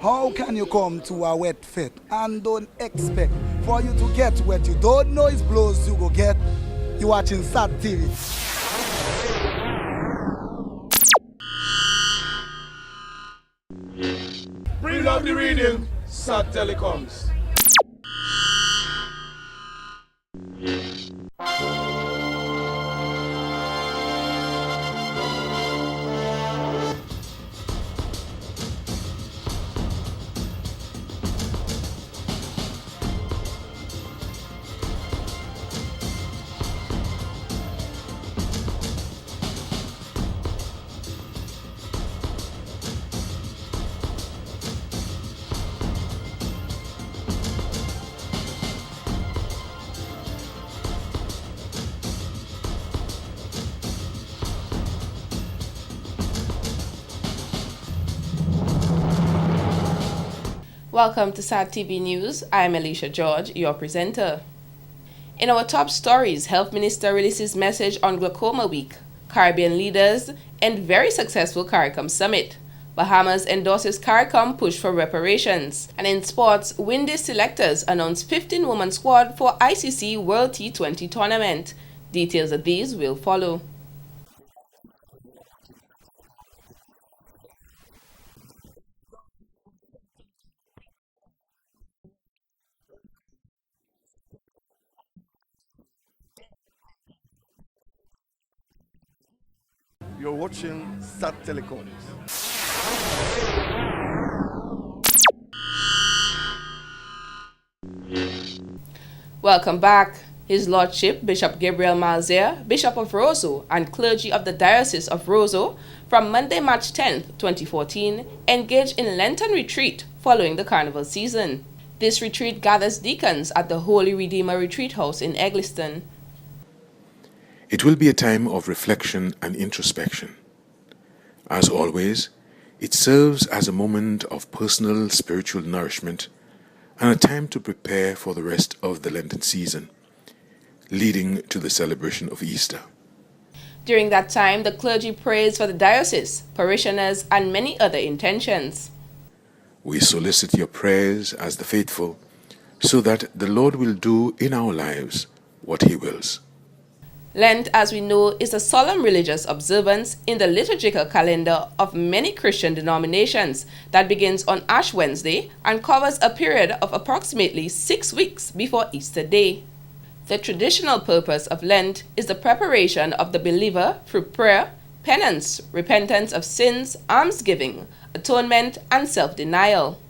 How can you come to a wet fit and don't expect for you to get wet? You don't know it's blows you go get. You watching SAT TV. Bring out the reading, SAT Telecoms. Welcome to SAT TV News. I'm Alicia George, your presenter. In our top stories, Health Minister releases message on Glaucoma Week, Caribbean leaders end very successful CARICOM Summit, Bahamas endorses CARICOM push for reparations, and in sports, Windy selectors announce 15-woman squad for ICC World T20 Tournament. Details of these will follow. You're watching SAT Telecoms. Welcome back. His Lordship Bishop Gabriel Malzier, Bishop of Roseau, and clergy of the Diocese of Roseau, from Monday, March 10, 2014, engaged in Lenten retreat following the carnival season. This retreat gathers deacons at the Holy Redeemer Retreat House in Egliston. It will be a time of reflection and introspection. As always, it serves as a moment of personal spiritual nourishment and a time to prepare for the rest of the Lenten season, leading to the celebration of Easter. During that time, the clergy prays for the diocese, parishioners, and many other intentions. We solicit your prayers as the faithful, so that the Lord will do in our lives what he wills. Lent, as we know, is a solemn religious observance in the liturgical calendar of many Christian denominations that begins on Ash Wednesday and covers a period of approximately 6 weeks before Easter Day. The traditional purpose of Lent is the preparation of the believer through prayer, penance, repentance of sins, almsgiving, atonement, and self-denial.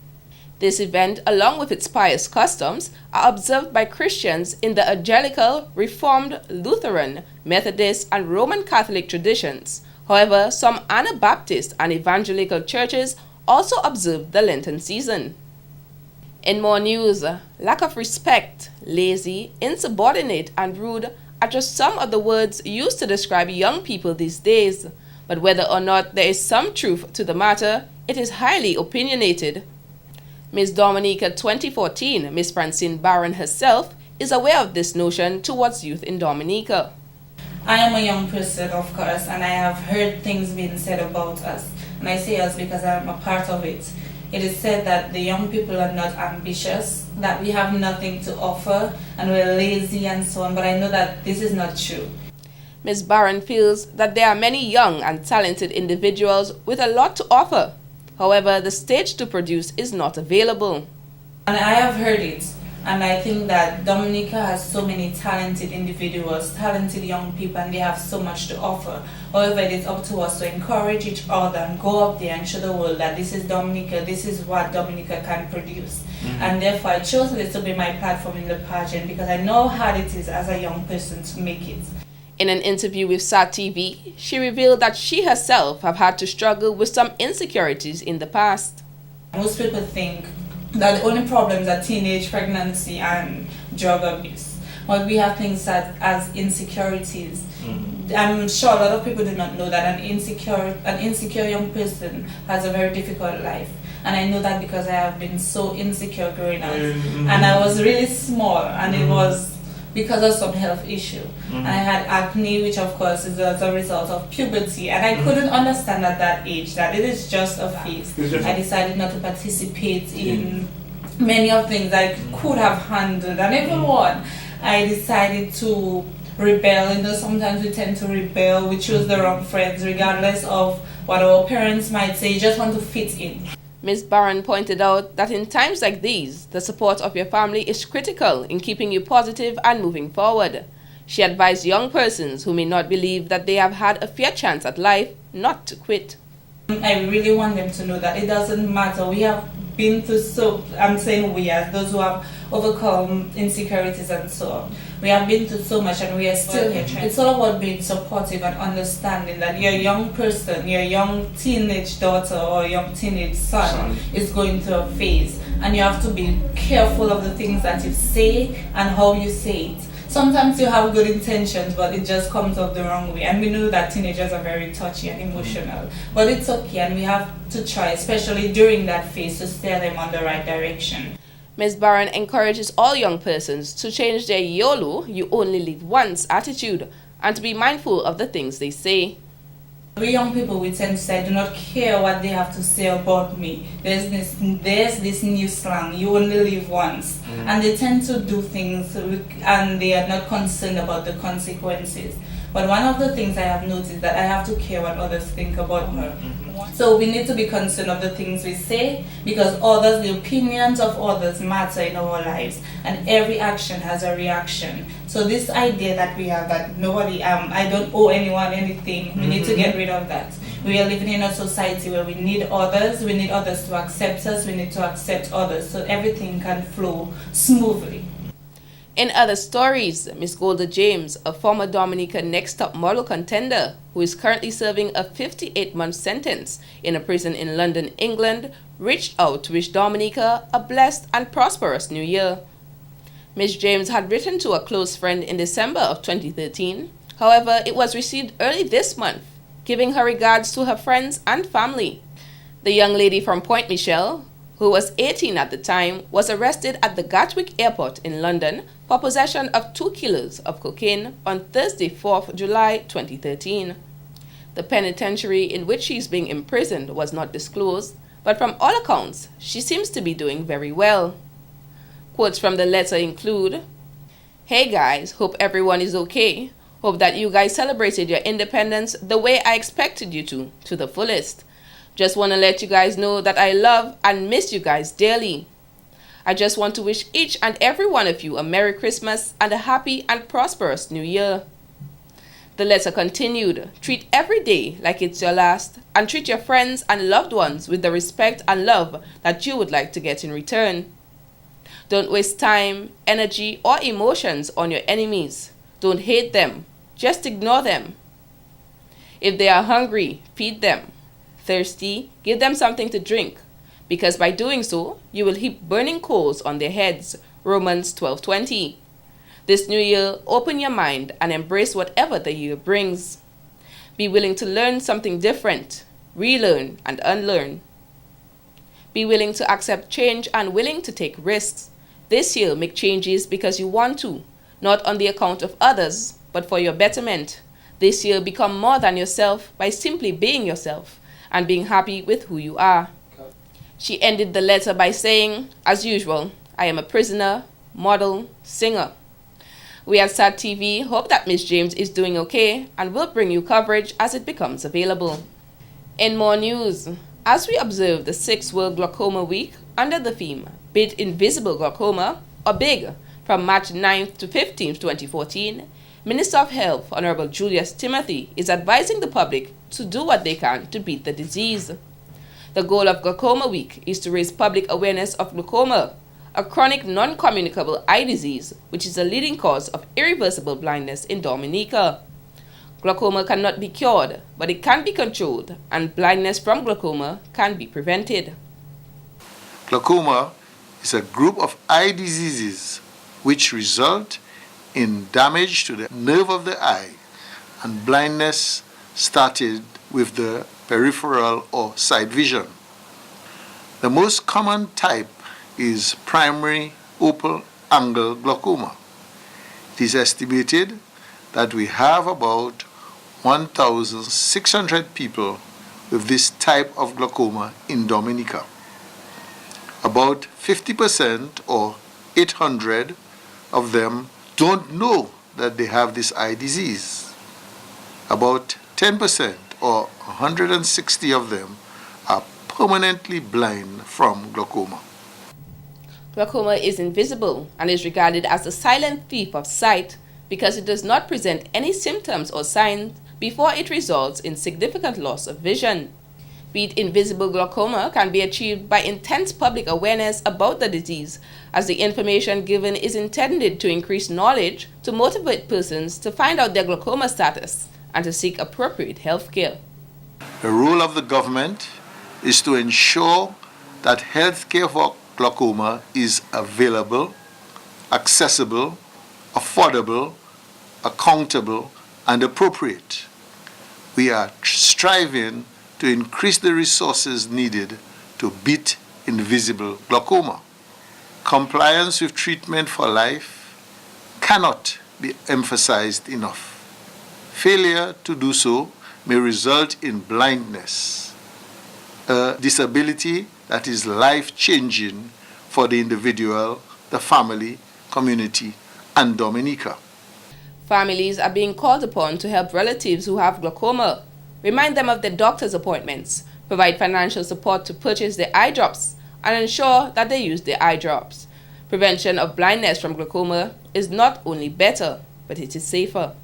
This event, along with its pious customs, are observed by Christians in the Evangelical, Reformed, Lutheran, Methodist, and Roman Catholic traditions. However, some Anabaptist and Evangelical churches also observe the Lenten season. In more news, lack of respect, lazy, insubordinate, and rude are just some of the words used to describe young people these days. But whether or not there is some truth to the matter, it is highly opinionated. Miss Dominica 2014, Miss Francine Barron herself, is aware of this notion towards youth in Dominica. I am a young person, of course, and I have heard things being said about us. And I say us because I am a part of it. It is said that the young people are not ambitious, that we have nothing to offer, and we're lazy and so on, but I know that this is not true. Miss Barron feels that there are many young and talented individuals with a lot to offer. However, the stage to produce is not available. And I have heard it, and I think that Dominica has so many talented individuals, talented young people, and they have so much to offer. However, it is up to us to encourage each other and go up there and show the world that this is Dominica, this is what Dominica can produce. And therefore, I chose this to be my platform in the pageant because I know how hard it is as a young person to make it. In an interview with SAT TV, she revealed that she herself have had to struggle with some insecurities in the past. Most people think that the only problems are teenage pregnancy and drug abuse. But we have things that as insecurities. I'm sure a lot of people do not know that an insecure young person has a very difficult life. And I know that because I have been so insecure growing up. And I was really small, and it was because of some health issue. I had acne, which of course is as a result of puberty, and I couldn't understand at that age that it is just a phase. I decided not to participate in many of things I could have handled, and even one, I decided to rebel. You know, sometimes we tend to rebel, we choose the wrong friends regardless of what our parents might say, you just want to fit in. Ms. Barron pointed out that in times like these, the support of your family is critical in keeping you positive and moving forward. She advised young persons who may not believe that they have had a fair chance at life not to quit. I really want them to know that it doesn't matter. We have been through I'm saying we as those who have overcome insecurities and so on. We have been through so much and we are still here. It's all about being supportive and understanding that your young person, your young teenage daughter or young teenage son is going through a phase, and you have to be careful of the things that you say and how you say it. Sometimes you have good intentions, but it just comes out the wrong way. And we know that teenagers are very touchy and emotional. But it's okay, and we have to try, especially during that phase, to steer them on the right direction. Ms. Barron encourages all young persons to change their YOLO, you only live once attitude, and to be mindful of the things they say. We young people, we tend to say, I do not care what they have to say about me. There's this new slang, you only live once. And they tend to do things and they are not concerned about the consequences. But one of the things I have noticed that I have to care what others think about me. So we need to be concerned of the things we say, because the opinions of others matter in our lives, and every action has a reaction. So this idea that we have that I don't owe anyone anything, we need to get rid of that. We are living in a society where we need others to accept us, we need to accept others, so everything can flow smoothly. In other stories, Miss Golda James, a former Dominica Next Top Model contender who is currently serving a 58-month sentence in a prison in London, England, reached out to wish Dominica a blessed and prosperous new year. Miss James had written to a close friend in December of 2013. However, it was received early this month, giving her regards to her friends and family. The young lady from Point Michelle, who was 18 at the time, was arrested at the Gatwick Airport in London for possession of 2 kilos of cocaine on Thursday, 4th July 2013. The penitentiary in which she is being imprisoned was not disclosed, but from all accounts, she seems to be doing very well. Quotes from the letter include, "Hey guys, hope everyone is okay. Hope that you guys celebrated your independence the way I expected you to the fullest. Just want to let you guys know that I love and miss you guys dearly. I just want to wish each and every one of you a Merry Christmas and a happy and prosperous New Year." The letter continued, "Treat every day like it's your last, and treat your friends and loved ones with the respect and love that you would like to get in return. Don't waste time, energy, or emotions on your enemies. Don't hate them, just ignore them. If they are hungry, feed them. Thirsty, give them something to drink, because by doing so, you will heap burning coals on their heads." Romans 12:20. This new year, open your mind and embrace whatever the year brings. Be willing to learn something different, relearn and unlearn. Be willing to accept change and willing to take risks. This year, make changes because you want to, not on the account of others, but for your betterment. This year, become more than yourself by simply being yourself and being happy with who you are. She ended the letter by saying, "As usual, I am a prisoner, model, singer." We at SAT TV hope that Miss James is doing okay and will bring you coverage as it becomes available. In more news, as we observe the 6th World Glaucoma Week under the theme Bid Invisible Glaucoma, or BIG, from March 9th to 15th, 2014, Minister of Health, Honorable Julius Timothy, is advising the public to do what they can to beat the disease. The goal of Glaucoma Week is to raise public awareness of glaucoma, a chronic non-communicable eye disease which is a leading cause of irreversible blindness in Dominica. Glaucoma cannot be cured, but it can be controlled, and blindness from glaucoma can be prevented. Glaucoma is a group of eye diseases which result in damage to the nerve of the eye, and blindness started with the peripheral or side vision. The most common type is primary open angle glaucoma. It is estimated that we have about 1,600 people with this type of glaucoma in Dominica. About 50% or 800 of them don't know that they have this eye disease. About 10% or 160 of them are permanently blind from glaucoma. Glaucoma is invisible and is regarded as the silent thief of sight because it does not present any symptoms or signs before it results in significant loss of vision. Be it invisible glaucoma can be achieved by intense public awareness about the disease, as the information given is intended to increase knowledge to motivate persons to find out their glaucoma status and to seek appropriate health care. The role of the government is to ensure that health care for glaucoma is available, accessible, affordable, accountable, and appropriate. We are striving to increase the resources needed to beat invisible glaucoma. Compliance with treatment for life cannot be emphasized enough. Failure to do so may result in blindness, a disability that is life-changing for the individual, the family, community, and Dominica. Families are being called upon to help relatives who have glaucoma, remind them of their doctor's appointments, provide financial support to purchase their eye drops, and ensure that they use their eye drops. Prevention of blindness from glaucoma is not only better, but it is safer.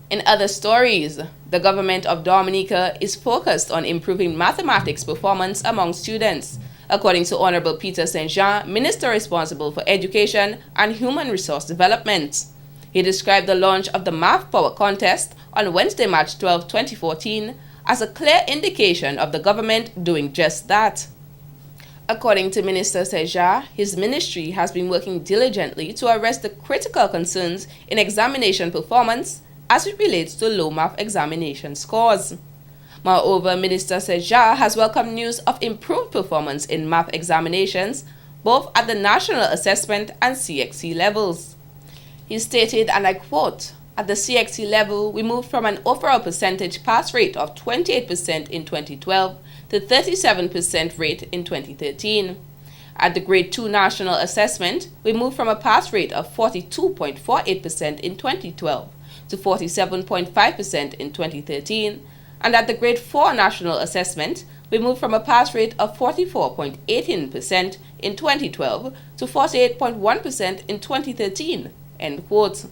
In other stories, the government of Dominica is focused on improving mathematics performance among students, according to Honorable Peter St. Jean, Minister responsible for Education and Human Resource Development. He described the launch of the Math Power Contest on Wednesday, March 12, 2014, as a clear indication of the government doing just that. According to Minister St. Jean, his ministry has been working diligently to address the critical concerns in examination performance as it relates to low math examination scores. Moreover, Minister St. Jean has welcomed news of improved performance in math examinations, both at the National Assessment and CXC levels. He stated, and I quote, "At the CXC level, we moved from an overall percentage pass rate of 28% in 2012 to 37% rate in 2013. At the Grade 2 National Assessment, we moved from a pass rate of 42.48% in 2012 to 47.5% in 2013, and at the Grade 4 National Assessment, we moved from a pass rate of 44.18% in 2012 to 48.1% in 2013, end quote.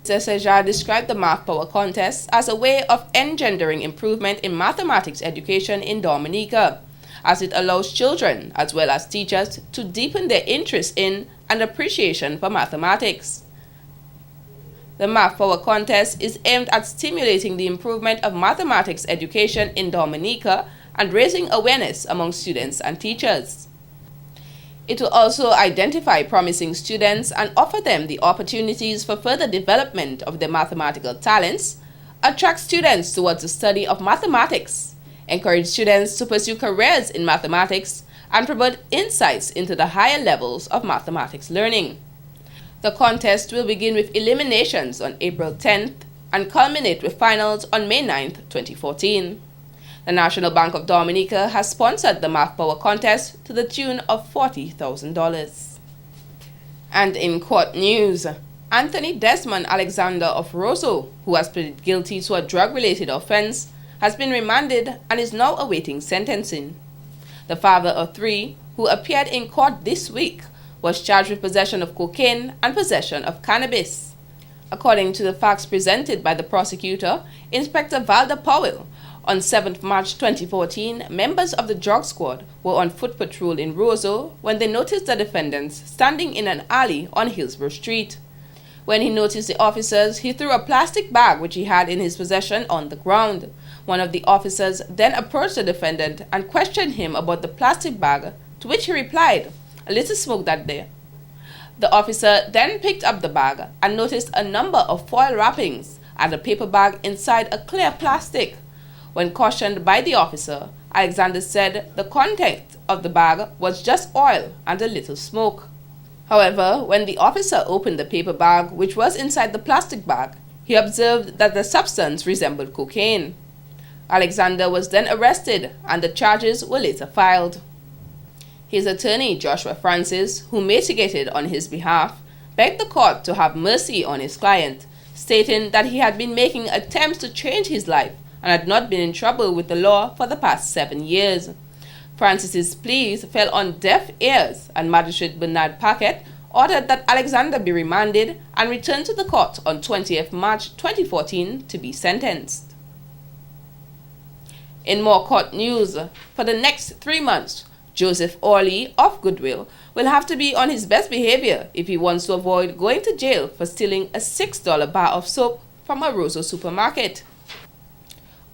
Mr. St. Jean described the Math Power Contest as a way of engendering improvement in mathematics education in Dominica, as it allows children as well as teachers to deepen their interest in and appreciation for mathematics. The Math Power Contest is aimed at stimulating the improvement of mathematics education in Dominica and raising awareness among students and teachers. It will also identify promising students and offer them the opportunities for further development of their mathematical talents, attract students towards the study of mathematics, encourage students to pursue careers in mathematics, and promote insights into the higher levels of mathematics learning. The contest will begin with eliminations on April 10th and culminate with finals on May 9th, 2014. The National Bank of Dominica has sponsored the Math Power Contest to the tune of $40,000. And in court news, Anthony Desmond Alexander of Roseau, who has pleaded guilty to a drug-related offense, has been remanded and is now awaiting sentencing. The father of three, who appeared in court this week, was charged with possession of cocaine and possession of cannabis. According to the facts presented by the prosecutor, Inspector Valda Powell, on 7th March 2014, members of the drug squad were on foot patrol in Roseau when they noticed the defendants standing in an alley on Hillsborough Street. When he noticed the officers, he threw a plastic bag which he had in his possession on the ground. One of the officers then approached the defendant and questioned him about the plastic bag, to which he replied, "A little smoke that there." The officer then picked up the bag and noticed a number of foil wrappings and a paper bag inside a clear plastic. When cautioned by the officer, Alexander said the content of the bag was just oil and a little smoke. However, when the officer opened the paper bag which was inside the plastic bag, he observed that the substance resembled cocaine. Alexander was then arrested and the charges were later filed. His attorney, Joshua Francis, who mitigated on his behalf, begged the court to have mercy on his client, stating that he had been making attempts to change his life and had not been in trouble with the law for the past 7 years. Francis's pleas fell on deaf ears, and Magistrate Bernard Paquette ordered that Alexander be remanded and returned to the court on 20th March 2014 to be sentenced. In more court news, for the next 3 months, Joseph Orley of Goodwill will have to be on his best behavior if he wants to avoid going to jail for stealing a $6 bar of soap from a Roseau supermarket.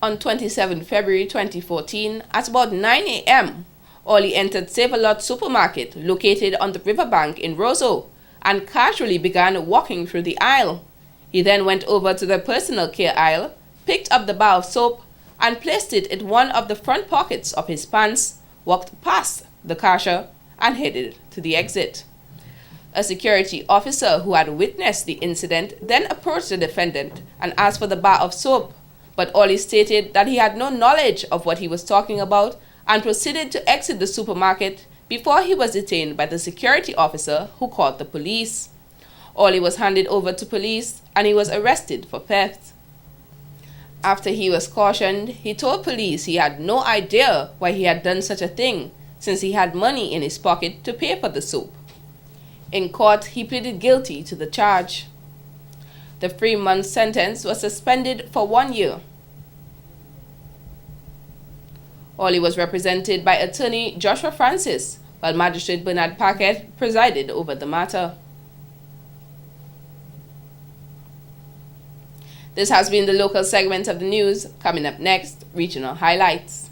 On 27 February 2014, at about 9 a.m., Orley entered Save-A-Lot supermarket located on the riverbank in Roseau and casually began walking through the aisle. He then went over to the personal care aisle, picked up the bar of soap, and placed it in one of the front pockets of his pants, walked past the cashier, and headed to the exit. A security officer who had witnessed the incident then approached the defendant and asked for the bar of soap, but Orley stated that he had no knowledge of what he was talking about and proceeded to exit the supermarket before he was detained by the security officer who called the police. Orley was handed over to police and he was arrested for theft. After he was cautioned, he told police he had no idea why he had done such a thing, since he had money in his pocket to pay for the soap. In court, he pleaded guilty to the charge. The 3-month sentence was suspended for 1 year. Orley was represented by attorney Joshua Francis, while Magistrate Bernard Paquette presided over the matter. This has been the local segment of the news. Coming up next, regional highlights.